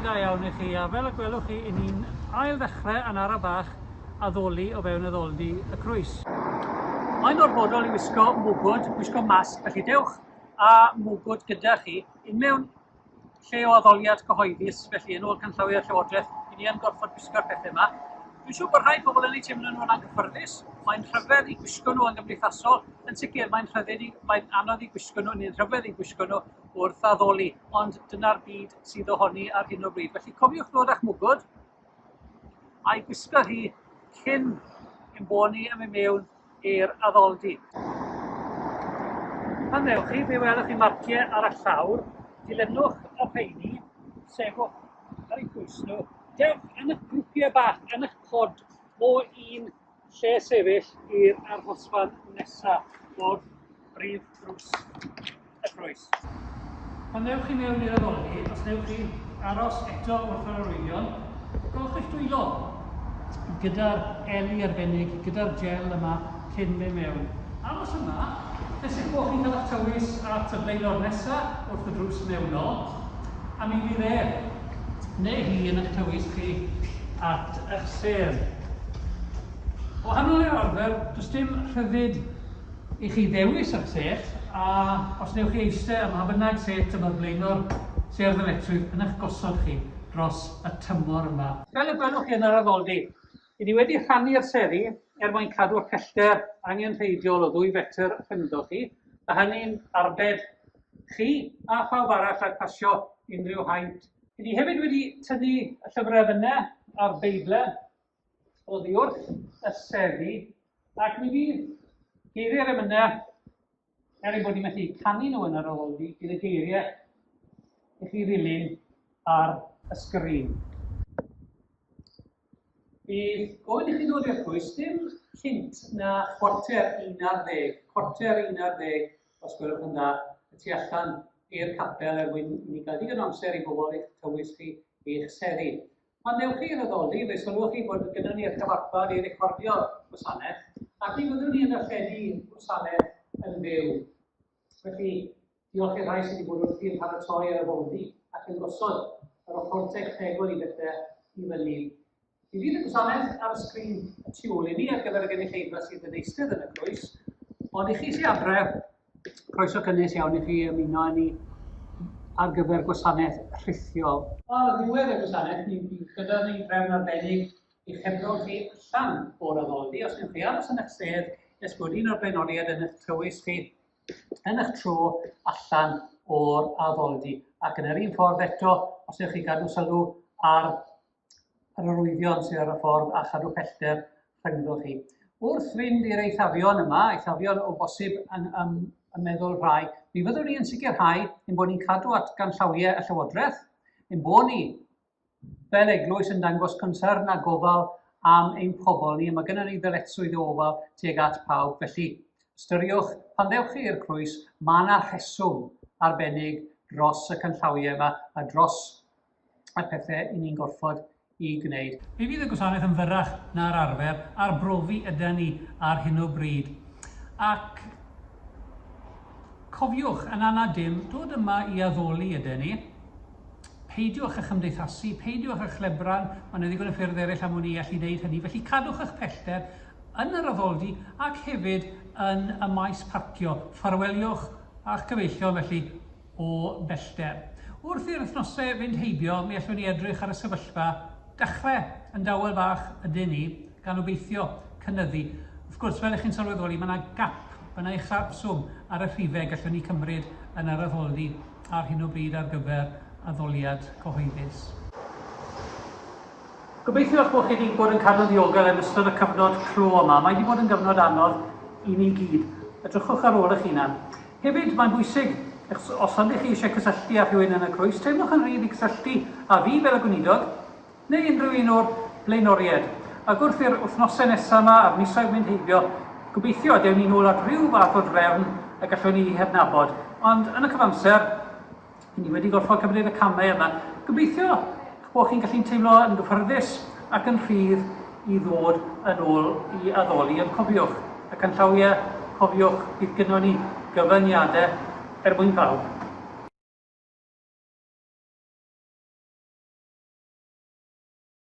da iawn i chi, a fel y gwelwch chi, i ni'n ail ddechrau yn ara bach addoli o fewn addoldy y Crwys. Mae'n orfodol i wisgo mwgwd, wisgo masg, felly dewch a mwgwd gyda chi i mewn lle o addoliad cyhoeddus, felly yn ôl canllawiau'r Llywodraeth, i ni yn gorfod wisgo'r pethau yma. Dwi'n siŵr bod rhai pobl yn ei teimlo nhw'n anghyfforddus, mae'n rhyfedd i gwisgo nhw yn gymdeithasol, yn sicr mae'n anodd i gwisgo nhw, neu'n rhyfedd i gwisgo nhw wrth addoli, ond dyna'r byd sydd ohoni ar hyn o bryd. Felly cofiwch ddod â'ch mwgwd a'i gwisgo hi cyn esbonio am ei mewn i'r addoldy. Pan ddewch chi, fe welwch chi marciau ar y llawr, dilynwch y rheini, sefwch ar eu pwys nhw, dewch yn eich grwpiau bach, yn eich pod o un lle sefyll i'r arhosfan nesaf o'r brif drws y Crwys. Pan ddewch chi mewn i'r addoldy, os ddewch chi aros eto wrth yr arwyddion, gwelwch eich dwylo gyda'r eli arbennig, gyda'r gel yma cyn mynd mewn. Aros yma, felly bod chi'n cael eich tywys at y blaenor nesaf wrth y drws mewnol, a mi fydd neu hi yn eich tywys chi at eich sedd. O hanol i'r arfer, does dim rhyddid i chi ddewis eich sedd, a os newch chi eistedd am ha bynnag set yma'r blaenor sedd y metrwydd yn eich gosod chi dros y tymor yma. Fel y gwelwch chi yn yr addoldy, i ni wedi rhannu'r seddi mwyn cadw'r pellter angenrheidiol o 2 fetr rhyngddoch chi, a hynny'n arbed chi a phawb arall rhag pasio unrhyw haint. Ni hefyd wedi tynnu y llyfrau fyna a'r beiblau oddi wrth y seddi, ac mi fydd geiriau'r emynau ei bod ni'n methu canu nhw yn yr addoldy gyda geiriau i chi ddilyn ar y sgrin. Bydd gofyn i chi ddod i'r Crwys dim cynt na chwarter 11, os gwelwch yn dda, y tu allan i'r capel mwyn i ni gael digon amser i bobl eich tywys chi i'ch seddi. Pan ddewch chi i'r addoldy, fe sylwch chi bod gyda ni'r cyfarfod i'r recordio'r gwasanaeth, ac mi fyddwn ni yn darlledu gwasanaeth yn fyw. Felly, diolch i'r rhai sydd wedi bod wrth i'r paratoi ar y addoldy ac yn gosod yr ochr technegol i bethau i fyny. Mi fydd y gwasanaeth ar y sgrin y tu ôl i ni ar gyfer y gynulleidfa sydd yn eistedd yn y Crwys, ond i chi sy'n adre, croeso cynnes iawn i chi ymuno ni ar gyfer gwasanaeth rhithiol. Ar ddiwedd y gwasanaeth, ni gyda ni drefn arbennig i chefnol chi allan o'r addoldy. Os ydych chi aros yn eich sedd, nes bod un o'r blaenoriaid yn eich tywys chi yn eich tro allan o'r addoldy. Ac yn yr un ffordd eto, os ydych chi gadw sylw ar yr arwyddion sydd ar y ffordd a chadw pellter rhyngddo chi. Wrth fynd i'r eithafion yma, eithafion o bosib yn meddwl rhai, mi fyddwn ni yn sicrhau ein bod ni'n cadw at ganllawiau y Llywodraeth, ein bod ni fel eglwys yn dangos concern a gofal am ein pobl ni, a mae gennym ni ddyletswydd o ofal tuag at pawb. Felly, ystyriwch, pan ddewch chi i'r Crwys, mae yna rheswm arbennig dros y canllawiau yma a dros y pethau i ni'n gorfod i gwneud. Mi fydd y gwasanaeth yn fyrrach na'r arfer, a'r brofi yda ni ar hyn o bryd. Ac cofiwch yn anad dim, dod yma i addoli yda ni. Peidiwch eich ymdeithasu, peidiwch eich lebran, mae'n ddigon y ffyrdd eraill am hwnni allu wneud hynny. Felly cadwch eich pellter yn yr addoldy ac hefyd yn y maes parcio. Ffarweliwch a'ch cyfeillio felly o bellter. Wrth i'r wythnosau fynd heibio, mi allwn ni edrych ar y sefyllfa dechrau yn dawel bach ydyn ni, gan obeithio cynyddu. Wrth gwrs, fel ych chi'n sylweddoli, mae yna gap, mae yna uchafswm ar y rhifau gallwn ni cymryd yn yr addoldy ar hyn o bryd ar gyfer addoliad cyhoeddus. Gobeithio eich bod chi wedi bod yn cadw ddiogel yn ystod y cyfnod clo yma. Mae wedi bod yn gyfnod anodd i ni gyd. Edrychwch ar ôl eich hunan. Hefyd, mae'n bwysig, os ydych chi eisiau cysylltu â rhywun yn y Crwys, teimlwch yn rhydd i cysylltu â fi fel y gweinidog, neu unrhyw un o'r blaenoriaid. Ac wrth i'r wythnosau nesaf yma a'r misoedd mynd heibio, gobeithio dewn ni nôl at rhyw fath o drefn y gallwn ni hednabod. Ond yn y cyfamser, ni wedi gorfod cymryd y camau yma. Gobeithio bod chi'n gallu'n teimlo yn gyffyrddus ac yn rhydd i ddod yn ôl i addoli. Ond cofiwch, y canllawiau, cofiwch, bydd gynnon ni gyfyniadau mwyn pawb.